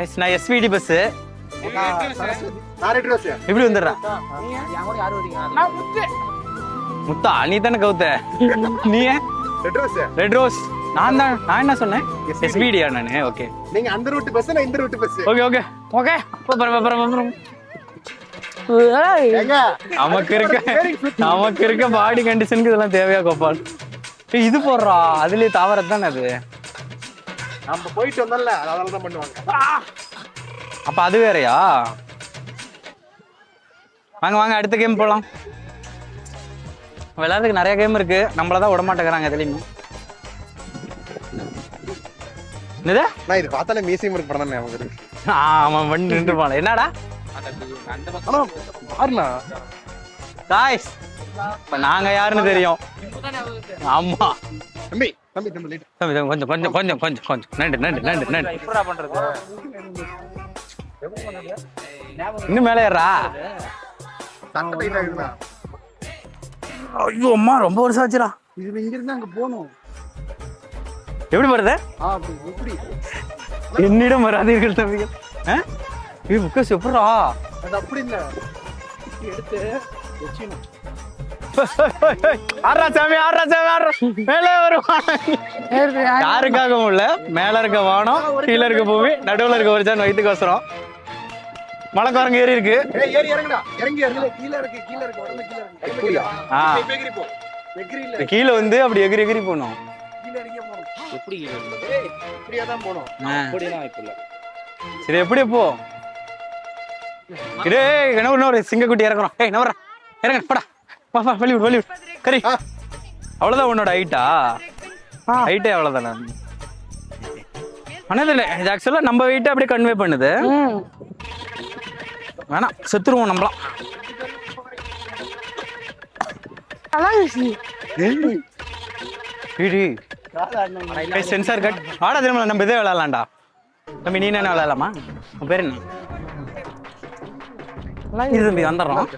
Guys நான் SVT bus இப்படி வந்துடுறா முத்தா நீ தானே கவுத்த நீ ரெட் ரோஸ் நான் என்ன சொன்னேன் எஸ்பிடியா நானு ஓகே நீங்க அந்த ரூட் பஸ் நான் இந்த root bus okay okay okay நமக்கு இருக்க பாடி கண்டிஷனுக்கு இதெல்லாம் தேவையா கோபால் இது போடுறா அதுலயே தாவறது தானே அது நம்ம போயிட்டு வந்தோம்ல அதனால தான் பண்ணுவாங்க அப்ப அது வேறயா வாங்க வாங்க அடுத்த கேம் போலாம் விளையாடுறதுக்கு நிறைய கேம் இருக்கு நம்மளதான் விட மாட்டேங்கிறாங்க எதுலையுமே என்னது நான் இது பார்த்தாலே மியூசியம் இருக்கு படம் தானே அவங்க ஆமா வண்டி நின்று போன என்னடா காய்ஸ் இப்ப நாங்க யாருன்னு தெரியும் ஆமா தம்பி தம்பி தம்பி கொஞ்சம் கொஞ்சம் கொஞ்சம் கொஞ்சம் கொஞ்சம் நண்டு இன்னும் மேலே ஏறா ஐயோ அம்மா ரொம்ப வருஷம் ஆச்சுடா இது இங்க இருந்து அங்க போகணும் எப்படி வருது எப்படி என்னிடம் வராதீர்கள் தம்பிகள் இது புக்கஸ் எப்படா அது அப்படி இல்ல எடுத்து வச்சிடணும் மேலே யாருக்காகவும் இல்ல மேல இருக்க வானம் கீழே இருக்க பூமி நடுவுல இருக்க ஒரு ஜான் வயிற்றுக்கு வசரம் மலைக்காரங்க ஏறி இருக்கு கீழே வந்து அப்படி எகிரி எகிரி போனோம் சரி எப்படி போ இதே இன்னொரு சிங்கக்குட்டி இறக்குறோம் ஏய் நவரா இறங்க படா வா வெளியூர் கரி அவ்வளவுதான் உன்னோட ஹைட்டே அவ்வளவுதானே ஆனா இது ஆக்சுவலா நம்ம வெயிட்டை அப்படியே கன்வே பண்ணுது வேணாம் செத்துருவோம் நம்மளாம் சென்சார் கட் ஆடா திரும்ப நம்ம இதே விளையாடலாம்டா தம்பி நீ என்ன விளையாடலாமா உன் பேர் என்ன இது தம்பி வந்துடுறோம்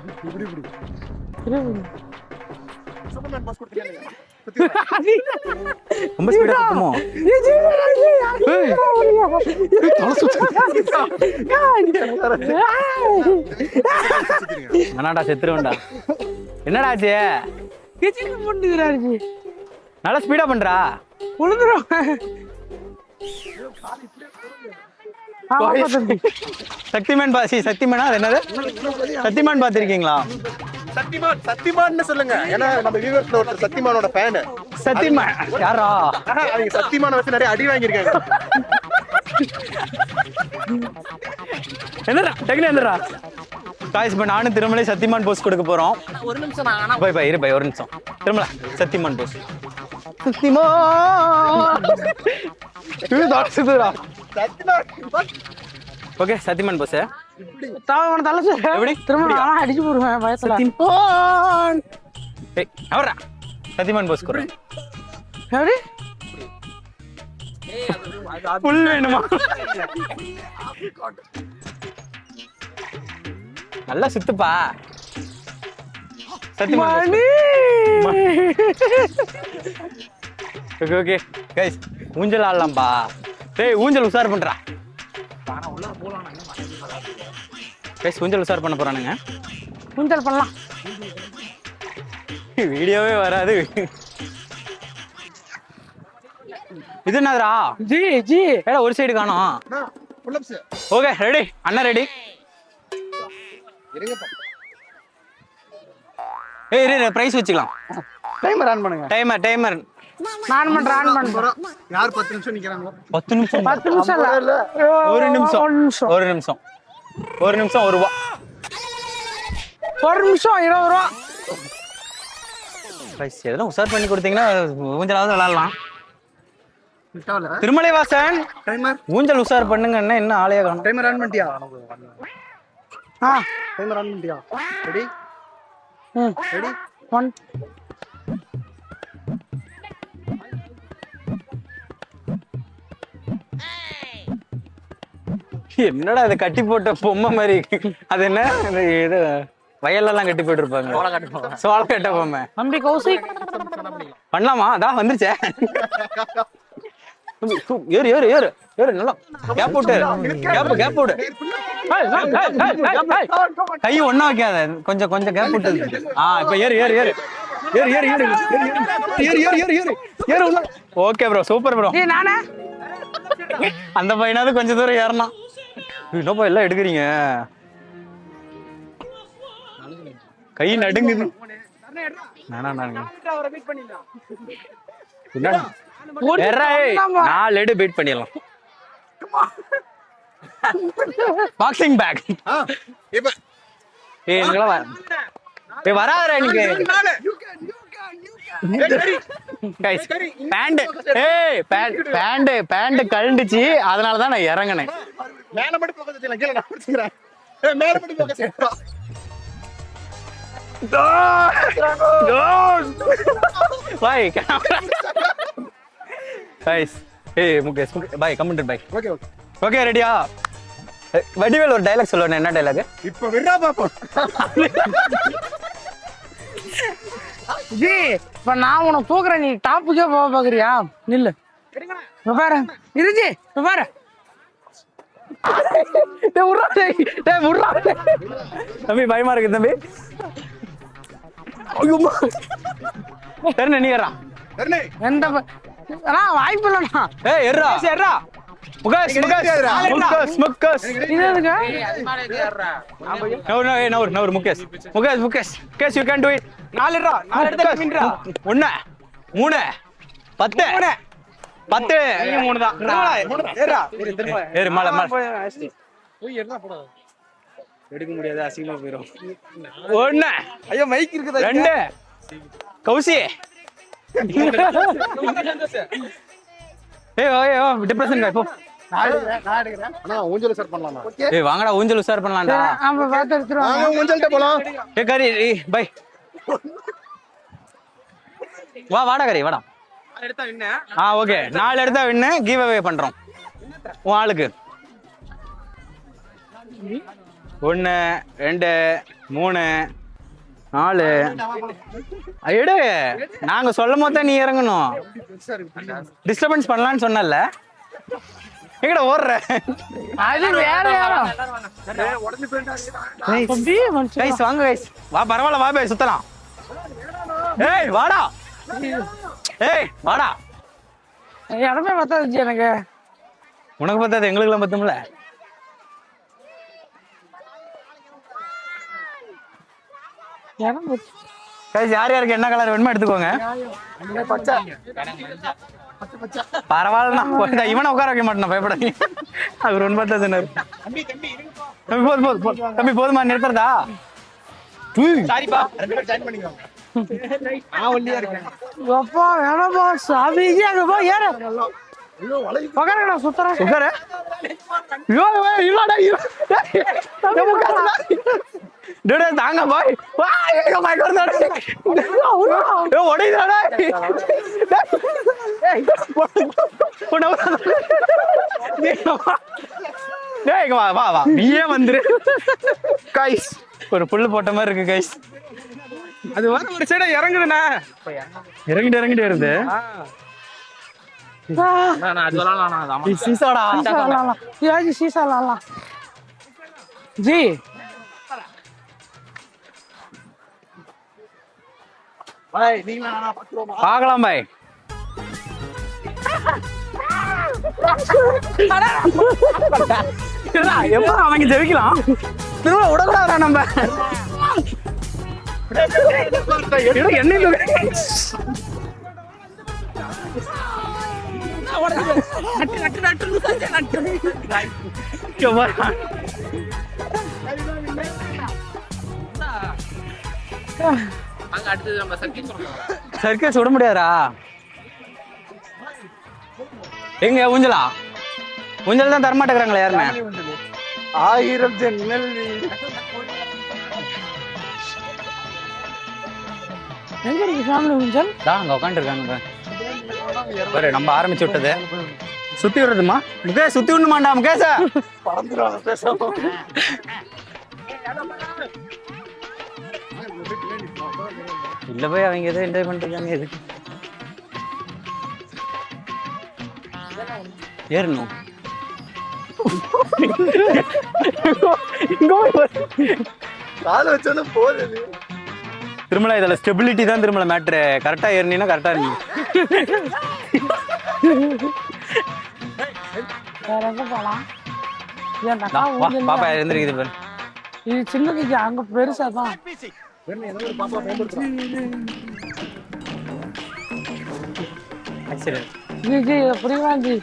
ரொம்ப ஸ்பீடா சுத்தமோ என்னடா செத்துருவேன்டா என்னடா ஆச்சு நல்லா ஸ்பீடா பண்றா உழுதுரும் சக்திமான் சக்திமானா அது என்னது சக்திமான் பாத்திருக்கீங்களா சக்திமான் சொல்லுங்க ஏன்னா நம்ம வியூவர்ஸ்ல ஒருத்தர் சக்திமானோட ஃபேன் சக்திமான் யாரா அவங்க சக்திமான வச்சு நிறைய அடி வாங்கியிருக்காங்க என்னடா டக்குனு என்னடா காய்ஸ் இப்ப நானும் திருமலை சக்திமான் போஸ் கொடுக்க போறோம் ஒரு நிமிஷம் நான் பை இரு பை ஒரு நிமிஷம் திருமலை சக்திமான் போஸ் சக்திமான் ஓகே சக்திமான் போஸ் எப்படி திரும்ப அடிச்சு போடுவேன் வயசுல சக்திமான் போஸ் கூட எப்படி புல் வேணுமா நல்லா சுத்துப்பா சத்தியமான் ஓகே ஓகே கைஸ் ஊஞ்சல் ஆடலாம்பா டேய் ஊஞ்சல் உசார் பண்றா கைஸ் ஊஞ்சல் உசார் பண்ண போறானுங்க ஊஞ்சல் பண்ணலாம் வீடியோவே வராது இது என்னதுடா ஜி ஏடா ஒரு சைடு காணோம் ஓகே ரெடி அண்ணா ரெடி ஏய் இரு பிரைஸ் வச்சுக்கலாம் டைமர் ஆன் பண்ணுங்க டைமர் நான் பண்றேன் யார் 10 நிமிஷம் நிக்கறாங்க 10 நிமிஷம் 10 நிமிஷம் இல்ல ஒரு நிமிஷம் ஒரு நிமிஷம் 1 ரூபாய் ஒரு நிமிஷம் 20 ரூபாய் பிரைஸ் எதனா உசார் பண்ணி கொடுத்தீங்கன்னா ஊஞ்சலாவது விளையாடலாம் திருமலை வாசன் டைமர் ஊஞ்சல் உசார் பண்ணுங்கன்னா என்ன ஆளையா காணும் டைமர் ஆன் பண்ணிட்டியா டைமர் ஆன் பண்ணிட்டியா ரெடி ரெடி 1 என்னடா இதை கட்டி போட்ட பொம்மை மாதிரி அது என்ன இது வயல்லாம் கட்டி போட்டு இருப்பாங்க சோள கட்ட பொம்மை தம்பி கௌசிக் பண்ணலாமா அதான் வந்துருச்சே ஏறு ஏறு ஏறு ஏறு நல்லா கேப் விட்டு கேப் விடு. கை ஒண்ணா வைக்காத, கொஞ்சம் கொஞ்சம் கேப் விட்டு. இப்ப ஏறு ஏறு ஏறு ஏறு ஏறு ஏறு ஏறு ஏறு ஏறு ஏறு ஏறு உள்ள. Okay bro, super bro. நானே அந்த பையனாவது கொஞ்சம் தூரம் ஏறலாம். என்னப்பா எல்லாம் எடுக்கிறீங்க, கை நடுங்குது. நாலு எடு பீட் பண்ணிடலாம். Boxing back. வராதரா எனக்கு பேண்ட் கழண்டுச்சு, அதனாலதான் நான் இறங்கினேன். மேல மட்டும் போக்கஸ் இல்ல, கீழ நான் பிடிச்சுக்கிறேன். மேல மட்டும் போக்கஸ். Bye guys. முகேஷ் பாய் கமெண்ட் பாய். ஓகே ஓகே ஓகே ரெடியா? வடிவேல் ஒரு டைலாக் சொல்லுவேன். என்ன டைலாக்? இப்ப விரா பாப்போம். ஜி இப்ப நான் உனக்கு தூக்குறேன், நீ டாப்புக்கே போக பாக்குறியா? நில்லு பாரு இருஜி பாரு. தம்பி பயமா இருக்கு தம்பி. நீரா எந்த வாய்ப்பு இல்லைண்ணா. எர்ரா எர்ரா முகேஷ் முகேஷ் முகேஷ் முகேஷ் இது எதுக்கு? நவர் Mukesh Mukesh Mukesh Mukesh you can do it. 4 எடுறா 4 எடுத்து மீன்டா. 1 3 10 10 நீ 3 தான். ஏறா ஏறு மேல மேல போய் ஏறா போடா. எடுக்க முடியாது, அசிங்கமா போயிடும். 1 ஐயோ மைக் இருக்குதா? 2 கௌசி. டிப்ரெஷன் போ. நான் எடுக்கிறேன். அண்ணா ஊஞ்சல் சார் பண்ணலாமா? வாங்கடா ஊஞ்சல் உசார் பண்ணலாம்டா. ஆமா பாத்து எடுத்துருவாங்க. வாங்க ஊஞ்சல்ட்ட போலாம். கரி பை வாடா கரி வாடா. எடுத்தா வின்ன. ஓகே 4 எடுத்தா வின்னு. கிவ் அவே பண்றோம் உன் ஆளுக்கு. 1 2 3 4 எடு. நாங்க சொல்லும் போது நீ இறங்கணும். டிஸ்டர்பன்ஸ் பண்ணலான்னு சொன்னல, எங்கட ஓடுற? அது வேற யாரும் கைஸ் வாங்க கைஸ். வா பரவாயில்ல, வா போய் சுத்தலாம். ஏய் வாடா, ஏய் வாடா. இடமே பத்தாது எனக்கு. உனக்கு பத்தாது, எங்களுக்குலாம் பத்தும்ல. கைஸ் யார் யாருக்கு என்ன கலர் வேணுமோ எடுத்துக்கோங்க. பரவாயில்ல, இவனை உட்கார வைக்க மாட்டேன், பயப்படாதீங்க. அவர் 9 தம்பி போதும் தம்பி போதுமா நிறுத்துறதா? சாரிப்பா, 2 பேர் ஜாயின் பண்ணிக்கோங்க. நான் ஒல்லியா இருக்கேன். அப்பா வேணாமா சாமி, அங்க போ ஏறு. உட்காருடா சுத்தறேன். உட்காரு. ஐயோ இல்லடா டேடே தாங்க பாய். வா ஏக மைக் வரடா. ஓடிடா. டேய் வா வா வா, நீயே வந்துரு. கைஸ் ஒரு புல்லு போட்ட மாதிரி இருக்கு கைஸ். அது வர ஒரு சைட இறங்குதுண்ணா. இறங்கிட்டு வருது. சீசாடா சீசா ஜி பாய் நீங்க பாத்துறோமா? பார்க்கலாம் பாய். எப்ப அவங்க ஜெயிக்கலாம்? திரும்ப விடக்கூடாதா நம்ம? என்ன சர்க்கஸ் விட முடியாதா? எங்க ஊஞ்சலா? ஊஞ்சல் தான் தரமாட்டேங்கிறாங்களே யாருமே. 1000 ஜன்னல் எங்க இருக்கு ஃபேமிலி ஊஞ்சல்? அங்க உட்காந்துருக்காங்க பாரு. நம்ம ஆரம்பிச்சு விட்டது சுத்தி விடுறதுமா. முகேஷ் சுத்தி விடணுமாண்டா முகேஷ. பறந்துறாங்க பேசாம. இல்ல போய் அவங்க எதை என்ஜாய் பண்ணிருக்காங்க. எதுக்கு ஏறணும்? கால வச்சாலும் போகுது. திருமலா இதுல ஸ்டெபிலிட்டி தான் திருமலா மேட்ரு. கரெக்டா ஏறினீங்கன்னா கரெக்டா இருந்தீங்க. வேற எங்க போலாம்? ஏன் வா, அக்கா வா, ஊஞ்சல் பாப்பா எழுந்திருக்குது பாரு. இது சின்னதுக்கு அங்க பெருசா தான். சரி. ஜி ஜி இதை பிடிக்கலாம் ஜி.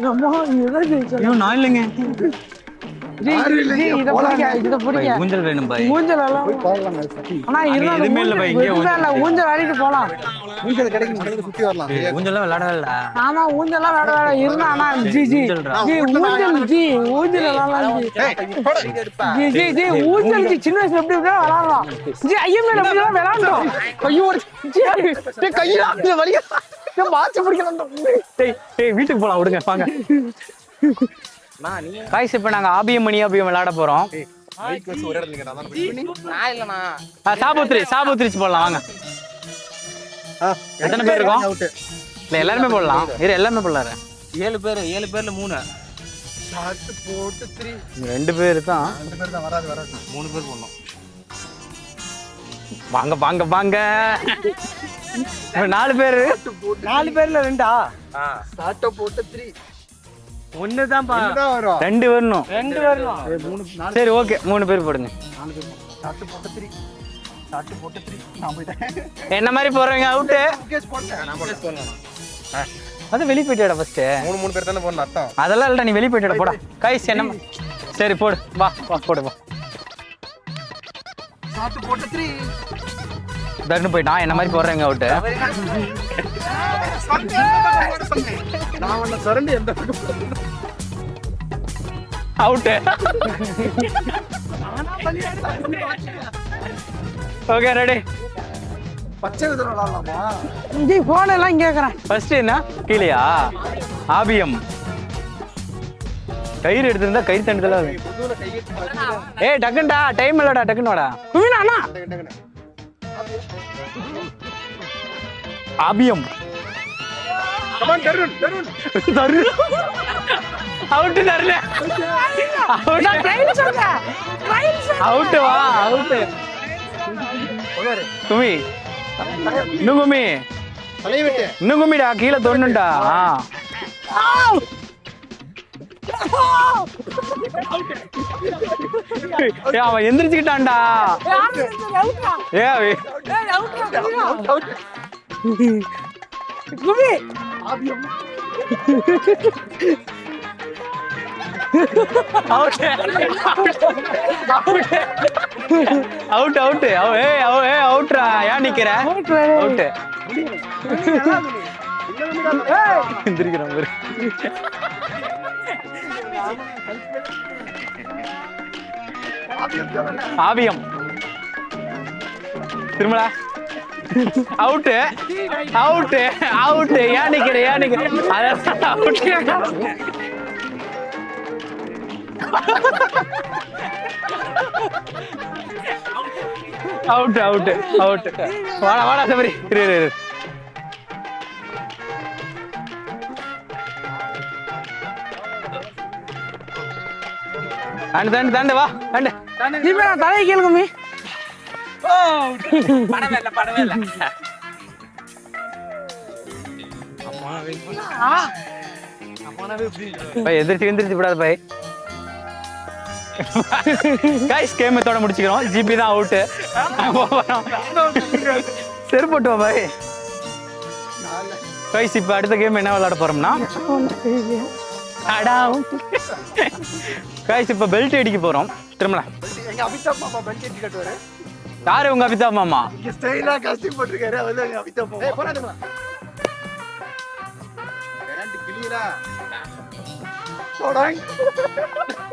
அம்மா இதுதான் ஜெயிச்சோம். ஐயோ நான் இல்லைங்க. ஜி ஜி இதை பிடிக்க. ஊஞ்சல் வேணும் பாய். ஊஞ்சல் எல்லாம் ஆனா இருந்தாலும் எதுவுமே இல்ல பாய், இங்கே எதுவுமே இல்ல. ஊஞ்சல் ஆடிட்டு போலாம். ஊஞ்சல் கிடைக்கும் பக்கத்துல சுத்தி வரலாம். ஊஞ்சல்லாம் விளையாடவே இல்ல. ஆமா ஊஞ்சல்லாம் வேற வேற இருந்தா ஆனா ஜி ஜி ஜி ஊஞ்சல் ஜி ஊஞ்சல் விளையாடலாம் ஜி. ஜி ஜி ஜி ஊஞ்சல் ஜி சின்ன வயசுல எப்படி எப்படியா விளையாடலாம் ஜி. ஐயமே அப்படிலாம் விளையாண்டோம். ஐயோ ஜி கையில வலியா மாச்சு பிடிக்கலாம். வீட்டுக்கு போலாம் விடுங்க வாங்க. காய்ஸ் இப்ப நாங்க ஆபியம் மணி ஆபியம் விளையாட போறோம். சாபுத்திரிச்சு போடலாம் வாங்க. எத்தனை பேர் இருக்கோம்? இல்ல எல்லாருமே போடலாம். எல்லாருமே போடலாம். 7 பேர்ல 3 2 பேர் தான். 3 பேர் போடணும். வாங்க வாங்க வாங்க. 4 பேரு. 4 பேர்ல 2ஆ? சாட்டை போட்டு 3 ஒண்ணுதான் வரும். 2 வரணும். சரி ஓகே 3 பேர் போடுங்க. 4 பேர் சாட்டை போட்டு 3 சாட்டை போட்டு 3 நான் போயிட்டேன். என்ன மாதிரி போறீங்க அவுட்டு? கேஸ் போட்டேன் நான் போட்டேன். அது வெளிய போய்டா ஃபர்ஸ்ட். 3 பேர் தான போறணும் அர்த்தம். அதெல்லாம் இல்லடா நீ வெளிய போய்டா போடா. கைஸ் என்ன சரி போடு வா வா போடு வா. சாட்டை போட்டு 3 தர்னு போய்டான். என்ன மாதிரி போறீங்க அவுட்டு? நான் வந்த சரண்டி எந்த அவுட். Okay ready. பச்சை விதம் விளையாடலாமா? ஜி போன் எல்லாம் கேக்குறேன். ஃபர்ஸ்ட் என்ன கீழயா? ஆபியம். கயிறு எடுத்திருந்தா கயிறு தண்டுதல. ஏய் டக்குண்டா டைம் இல்லடா டக்குன்னு வாடா. குவினா அண்ணா ஆபியம். கமான் தருண் தருண் அவுட் தரல. நான் ட்ரைல் சொல்றேன். அவுட் வா அவுட். குமி இன்னும் குமி தலைய விட்டு இன்னும் குமிடா கீழே தொண்ணுண்டா. அவன் எந்திரிச்சுக்கிட்டான்டா. ஏ குவி அவுட் அவுட் அவுட் அவுட்ரா. ஏன் நிக்கிற? அவுட் எந்திரிக்கிறான் பாரு. ஆபியம் திருமலா அவுட் அவுட் அவுட். ஏன் நிக்கிற? ஏன் நிக்கிற? Out out out. வாடா வாடா சபரி இரு இரு. தாண்டு வா தாண்டு. இப்ப நான் தலையை கேளுங்க. படவே இல்ல பாய் எந்திரிச்சு விடாத பாய். கைஸ் கேம் இதோட முடிச்சுக்கிறோம். ஜிபி தான் அவுட். சரி போட்டு வா பாய். கைஸ் இப்ப அடுத்த கேம் என்ன விளையாட போறோம்னா கைஸ் இப்ப பெல்ட் அடிக்க போறோம். திரும்பல எங்க அபிதாப் மாமா பெல்ட் ஏத்தி கட்டுவாரு. யாரு உங்க அபிதாப் மாமா? ஸ்டைலா காஸ்டியூம் போட்டுருக்காரு. அவர் எங்க அபிதாப் மாமா. ஏய் போறாதேமா. கேரண்டி கிளியரா. போடாய்.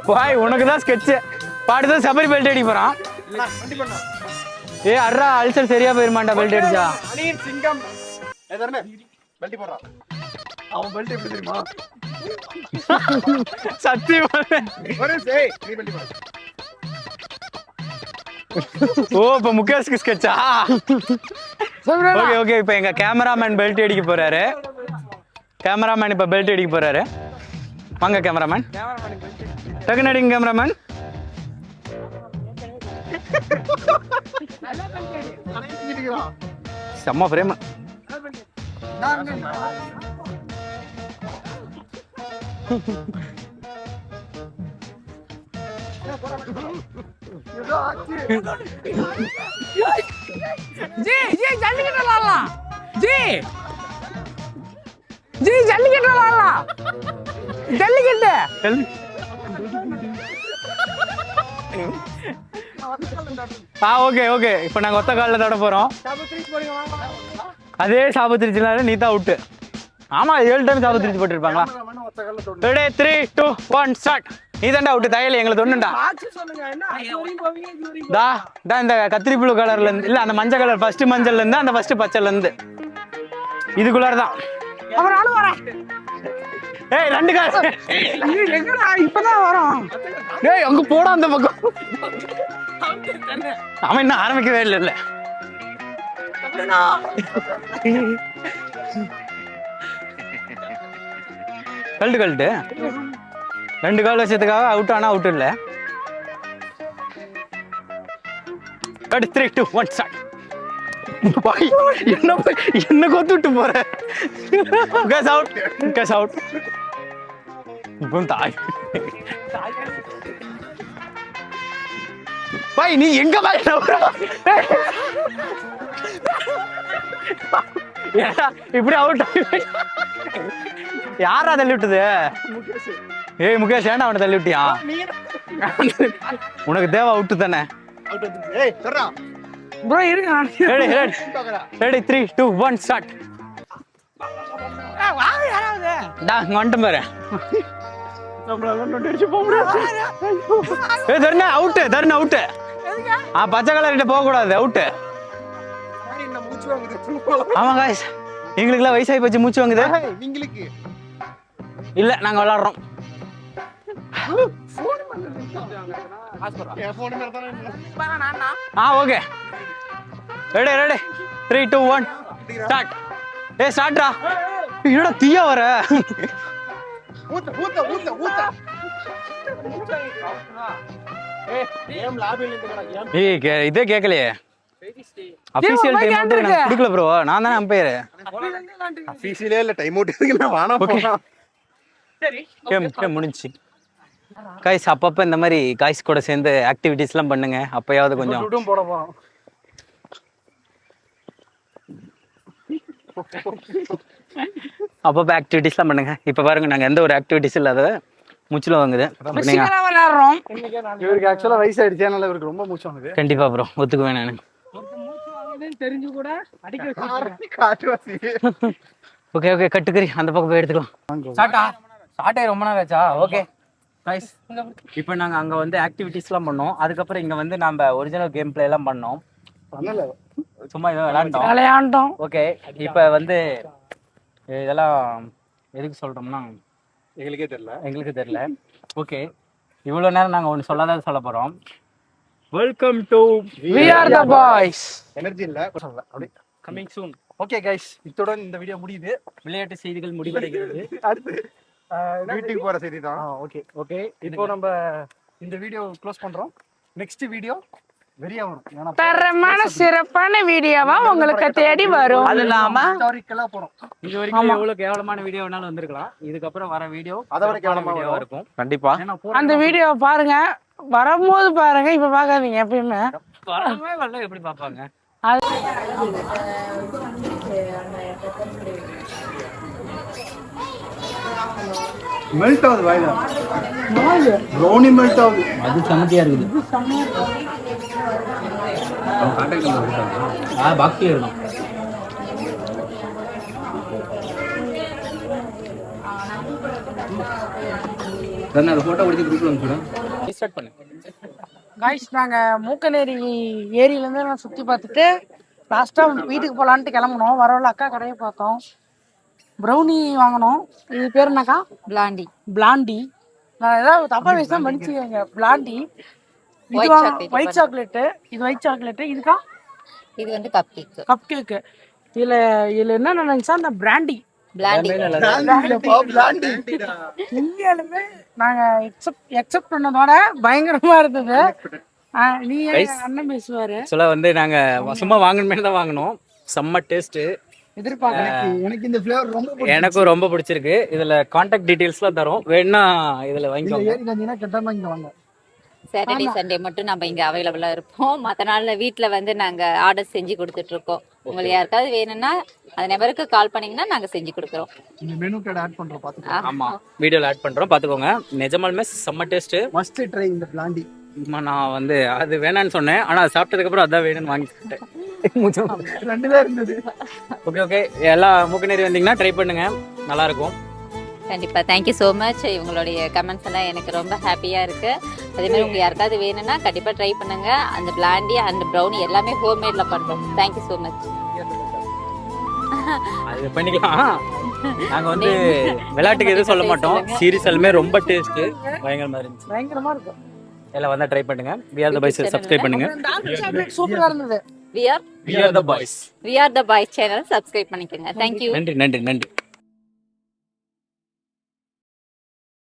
பாய் உனக்கு தான் ஸ்கெட்ச். பாடுதான் சபரி பெல்ட் அடிக்க போறான். வண்டி பண்ணா. ஏ அட்ரா அல்சர் சரியா போயிருமாண்டா பெல்ட் அடிச்சா. அணியின் சிங்கம். ஏதர்னே பெல்ட் போடுறான். அவன் பெல்ட் எப்படி தெரியுமா? சத்தியமா ஒரே சேய் நீ பெல்ட் போடு. ஓ இப்ப முகேஷ்க்கு ஸ்கெட்சா? ஓகே ஓகே இப்ப எங்க கேமராமேன் பெல்ட் அடிக்க போறாரு. கேமராமேன் இப்ப பெல்ட் அடிக்க போறாரு. வாங்க கேமராமேன், டக்குன்னு அடிங்க கேமராமேன். செம்ம ஃப்ரேம். ஜி ஜி ஜல்லிக்கட்டு விளாடலாம். ஜி ஜி ஜல்லிக்கட்டு விளாடலாம். ஜல்லிக்கட்டு. Okay okay. இப்போ நாங்கள் ஒத்த காலில் தட போகிறோம். அதே சாபத்திரிச்சினால நீ தான் அவுட்டு. ஆமா 7 டைம் சாபத்திரிச்சு போட்டுருப்பாங்களா? 3 2 1 ஸ்டார்ட். நீ தாண்டா அவுட்டு. தையல் எங்களை தொண்ணுண்டா. இந்த கத்திரி புழு கலர்ல இருந்து இல்ல, அந்த மஞ்சள் கலர் ஃபர்ஸ்ட் மஞ்சள்ல இருந்து அந்த ஃபர்ஸ்ட் பச்சைல இருந்து இதுக்குள்ளார தான். ஏய் 2 கால் இப்பதான் வரோம். ஏய் அங்க போடா அந்த பக்கம். அவன் இன்னும் ஆரம்பிக்கவே இல்லை. கழட்டு 2 கால் வச்சதுக்காக அவுட் ஆனா அவுட் இல்ல. 3 2 1 ஸ்டார்ட். என்ன கொத்து விட்டு போற? கேஸ் அவுட். தாய் பாய், நீ எங்க இப்படி அவுட். யாரா தள்ளி விட்டது? ஏய் முகேஷ், ஏன்டா அவனை தள்ளி விட்டியா? உனக்கு தேவை அவுட்டு தானே? ப்ரோ இருங்க. Ready 3 2 1 start. வாங்க யாராவது. இங்க வந்துட்டு பாரு. தர்ணா அவுட். பச்சை கலர்கிட்ட போக கூடாது, அவுட். ஆமா காய்ஸ், எங்களுக்குலாம் வயசாகி போச்சு, மூச்சு வாங்குது. இல்ல நாங்க விளையாடுறோம். Okay ready 3 2 1 start. ஸ்டார்ட்ரா. என்னடா தீயா வர? இதே கேட்கலையே. அபிஷியல் டைம் அவுட் நான் கொடுக்கல ப்ரோ. நான் தானே அம்பையர். அபிஷியலே இல்ல, டைம் அவுட் இருக்குன்னா வானா போலாம். சரி கேம் முடிஞ்சி. गाइस அப்பப்ப இந்த மாதிரி गाइस கூட சேர்ந்து ஆக்டிவிட்டீஸ்லாம் பண்ணுங்க. அப்பயாவது கொஞ்சம் சுடும் போட போறோம். அப்பப்ப ஆக்டிவிட்டீஸ்லாம் பண்ணுங்க. இப்ப பாருங்க நாங்க எந்த ஒரு ஆக்டிவிட்டீஸ் இல்லாத மூச்சுல வாங்குது. விளையாடுறோம். இவருக்கு ஆக்சுவலா வயசு ஆயிடுச்சு, அதனால இவருக்கு ரொம்ப மூச்சு வாங்குது. கண்டிப்பா ப்ரோ, ஒத்துக்குவேன் நானு. தெரிஞ்சு கூட அடிக்க காட்டுவாசி. ஓகே ஓகே, கட்டுக்கறி அந்த பக்கம் போய் எடுத்துக்கலாம். ஸ்டார்ட் ரொம்ப நாள் ஆச்சா? ஓகே गाइस இப்போ நாங்க அங்க வந்து ஆக்டிவிட்டீஸ்லாம் பண்ணோம். அதுக்கு அப்புறம் இங்க வந்து நாம ஒரிஜினல் கேம் ப்ளே எல்லாம் பண்ணோம். பண்ணல, சும்மா இத விளையாண்டோம். ஓகே இப்போ வந்து இதெல்லாம் எதுக்கு சொல்றோம்னா எங்களுக்கே தெரியல. ஓகே இவ்வளவு நேரம் நாங்க ஒன்னு சொல்லாத சொல்ல போறோம். Welcome to We are the boys. Energy இல்ல சொல்லல, அப்படி கமிங் சூன். ஓகே गाइस, இத்துடன் இந்த வீடியோ முடியுது. விளையாட்டு செய்திகள் முடிவடைகிறது. அடுத்து வீட்டுக்கு போற செய்தி தான். ஓகே ஓகே, இப்போ நம்ம இந்த வீடியோ க்ளோஸ் பண்றோம். நெக்ஸ்ட் வீடியோ வெறியா வரும். தரமான சிறப்பான வீடியோவா உங்களுக்கு தேடி வரும். அது இல்லாம ஹிஸ்டாரிக்கலா போறோம். இது வரைக்கும் எவ்வளவு கேவலமான வீடியோ வேணாலும் வந்திருக்கலாம். இதுக்கு அப்புறம் வர வீடியோ அதை விட கேவலமா இருக்கும் கண்டிப்பா. அந்த வீடியோவை பாருங்க, வரும்போது பாருங்க, இப்ப பாக்காதீங்க. எப்பயுமே வரவே வரல எப்படி பாப்பாங்க? மெல்ட் ஆகுது வாயில. ப்ரௌனி மெல்ட் ஆகுது. அது சமத்தியா இருக்குது. பாக்ஸில் இருக்கும். அந்த போட்டோ பிடிச்சி குரூப்ல அனுப்பிச்சுடுறேன். ஸ்டார்ட் பண்ணு. காய்ஸ், நாங்க மூக்கநேரி ஏரியில இருந்து நான் சுத்தி பார்த்துட்டு லாஸ்டா வீட்டுக்கு போலான்ட்டு கிளம்பணும். வரவள்ள அக்கா கடையை பார்த்தோம். ப்ரௌனி வாங்கணும். இது பேர் என்னக்கா? பிளாண்டி. நான் ஏதாவது தப்பா வயசு தான் மன்னிச்சுக்கோங்க. Blondie white chocolate. இது ஒயிட் சாக்லேட்டு. இதுக்கா? இது வந்து கப் கேக். Cup cake. இதுல என்ன நினைச்சா அந்த பிராண்டி பிளாண்டி உண்மையாலுமே நாங்க எக்ஸெப்ட் பண்ணதோட பயங்கரமா இருந்தது. நீங்க அண்ணன் பேசுவாரு. ஆக்சுவலாக வந்து நாங்கள் சும்மா வாங்கணுமே தான் வாங்கினோம். செம்ம டேஸ்ட்டு. எனக்கு இந்த ஃப்ளேவர் ரொம்ப எனக்கும் ரொம்ப பிடிச்சிருக்கு. இதில் கான்டாக்ட் டீட்டெயில்ஸ்லாம் தரோம், வேணா இதில் வாங்கிக்கோங்க. சாட்டர்டே சண்டே மட்டும் நம்ம இங்க அவைலபிளா இருப்போம். மற்ற நாள்ல வீட்ல வந்து நாங்க ஆர்டர் செஞ்சு கொடுத்துட்டு இருக்கோம். உங்களுக்கு யாருக்காவது வேணும்னா அந்த நம்பருக்கு கால் பண்ணீங்கன்னா நாங்க செஞ்சு கொடுக்குறோம். இந்த மெனு கார்டு ஆட் பண்றோம் பாத்துக்கோங்க. ஆமாம், வீடியோவில் ஆட் பண்ணுறோம், பார்த்துக்கோங்க. நிஜமாலுமே செம்ம டேஸ்ட்டு. மஸ்ட் ட்ரை இந்த பிளாண்டி. நான் வந்து அது வேணான்னு சொன்னேன், ஆனால் அது சாப்பிட்டதுக்கப்புறம் அதான் வேணும்னு வாங்கிட்டேன். ரெண்டு தான் இருந்தது. ஓகே எல்லா மூக்கநேரி வந்தீங்கன்னா ட்ரை பண்ணுங்க, நல்லா இருக்கும். கண்டிப்பா தேங்க்யூ ஸோ மச். இவங்களுடைய கமெண்ட்ஸ் எல்லாம் எனக்கு ரொம்ப ஹாப்பியா இருக்கு. அதே மாதிரி உங்களுக்கு யாருக்காவது வேணும்னா கண்டிப்பா ட்ரை பண்ணுங்க. அந்த பிளாண்டி அண்ட் ப்ரௌனி எல்லாமே ஹோம்மேட்ல பண்றோம். Thank you so much. அது பண்ணிக்கலாம். நாங்க வந்து விளையாட்டுக்கு எதுவும் சொல்ல மாட்டோம். சீரியஸாலுமே ரொம்ப டேஸ்ட் பயங்கரமா இருந்துச்சு. பயங்கரமா இருக்கும். எல்லாம் வந்தா ட்ரை பண்ணுங்க. We are the boys subscribe பண்ணுங்க. சூப்பரா இருந்தது. We are the boys. We are the boys channel subscribe பண்ணிக்கோங்க. தேங்க்யூ. நன்றி நன்றி நன்றி.